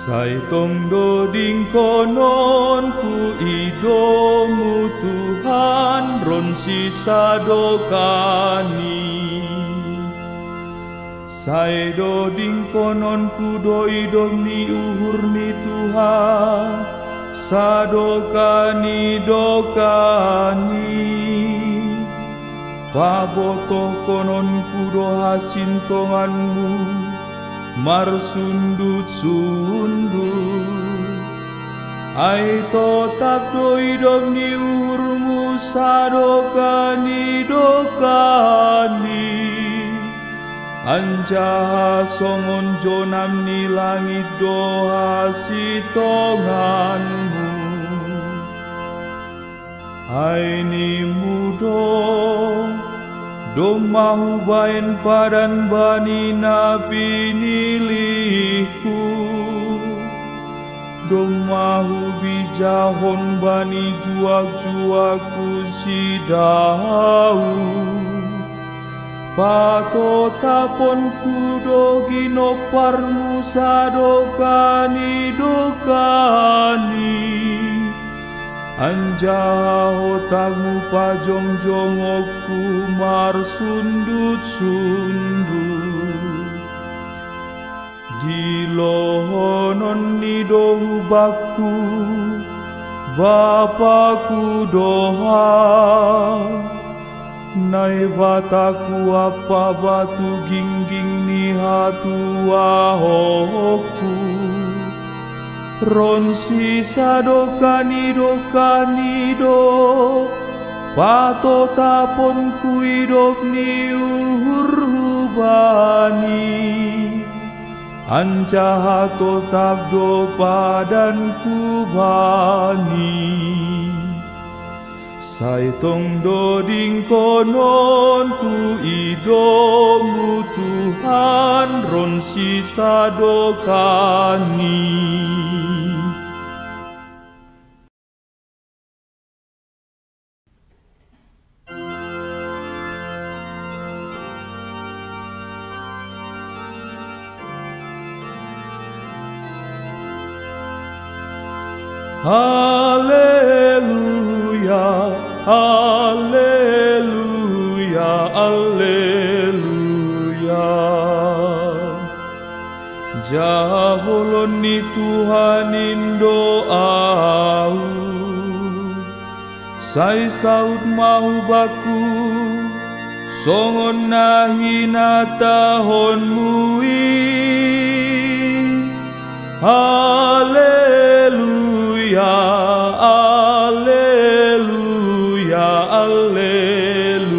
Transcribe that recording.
Saitong doding konon ku idomu Tuhan ron sisa dokani. Sai doding konon ku do idom ni uhur ni Tuhan sadokani dokani. Paboto konon ku do hasintonganmu marsundut-sundut. Ai totak do idom ni urmu sadokani dokani. Anjaha songon jonam ni langit do hasitonganmu. Ai ni mudo dong mahu bain padan bani nabi nilihku. Dong mahu bijahon bani juak-juaku si dau. Patotapon kudo ginoparmu sadokani dokani. Anjaho tagmu pajong-jongokku marsundut-sundut. Di lohonon ni dohu bakku Bapakku doha. Nai bataku apa batu gingging ni hatu ahoku. Ron sisa dokani dokani do patotapon ku idop ni uhur hubani. Ancaha totap do padanku bani. Saitong doding konon ku idomu Tuhan ron sisa dokani. Haleluya, haleluya, haleluya. Jaholon ni Tuhanin doau. Sai saud mau baku songon nahina tahon mui. Haleluya, haleluya, haleluya.